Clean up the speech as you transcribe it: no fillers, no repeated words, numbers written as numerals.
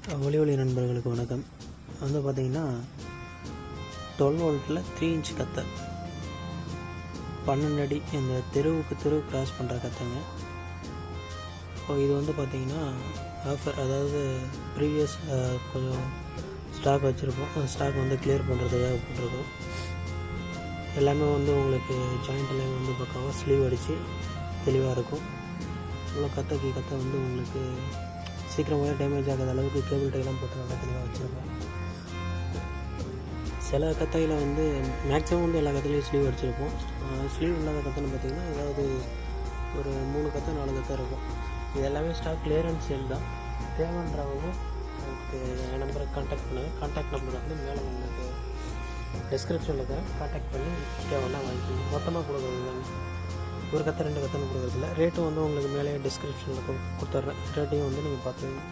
ஒளி நண்பர்களுக்கு வணக்கம். வந்து பார்த்திங்கன்னா 12 வோல்ட்டில் 3 இன்ச் கத்தை 12 அடி இந்த தெருவுக்கு தெரு கிராஸ் பண்ணுற கத்தைங்க. இப்போ இது வந்து பார்த்திங்கன்னா ஆஃபர், அதாவது ப்ரீவியஸ் கொஞ்சம் ஸ்டாக் வச்சுருப்போம். அந்த ஸ்டாக் வந்து கிளியர் பண்ணுறதுக்காக போட்டிருக்கோம். எல்லாமே வந்து உங்களுக்கு ஜாயிண்ட்லேயும் வந்து பக்காவாக ஸ்லீவ் அடித்து தெளிவாக இருக்கும். இவ்வளோ கத்தை வந்து உங்களுக்கு சீக்கிரமாக டேமேஜ் ஆகாத அளவுக்கு கேபிள் டைலாம் போட்டு நல்லா தெளிவாக வச்சுருக்கோம். சில கத்தையில் வந்து மேக்ஸிமம் வந்து எல்லா கத்தையிலையும் ஸ்லீவ் அடிச்சிருப்போம். ஸ்லீவ் இல்லாத கத்தைன்னு பார்த்திங்கன்னா ஏதாவது ஒரு 3 கத்தை 4 கத்தை இருக்கும். இது எல்லாமே ஸ்டாக் கிளியரன்ஸ் சேல் தான். தேவைன்றவங்க உங்களுக்கு நம்பரை கான்டாக்ட் பண்ணுங்கள். கான்டாக்ட் நம்பர் வந்து மேலே உங்களுக்கு டிஸ்கிரிப்ஷனில் இருக்கிற கான்டாக்ட் பண்ணி தேவைன்னா வாங்கிக்கோங்க. மொத்தமாக கொடுக்குறது ஒரு கத்தை 2 கத்தைன்னு கொடுக்குறதில்ல. ரேட்டும் வந்து உங்களுக்கு மேலே டிஸ்கிரிப்ஷனில் கொடுத்துட்றேன். ரேட்டையும் வந்து நீங்கள் பார்த்துக்கணும்.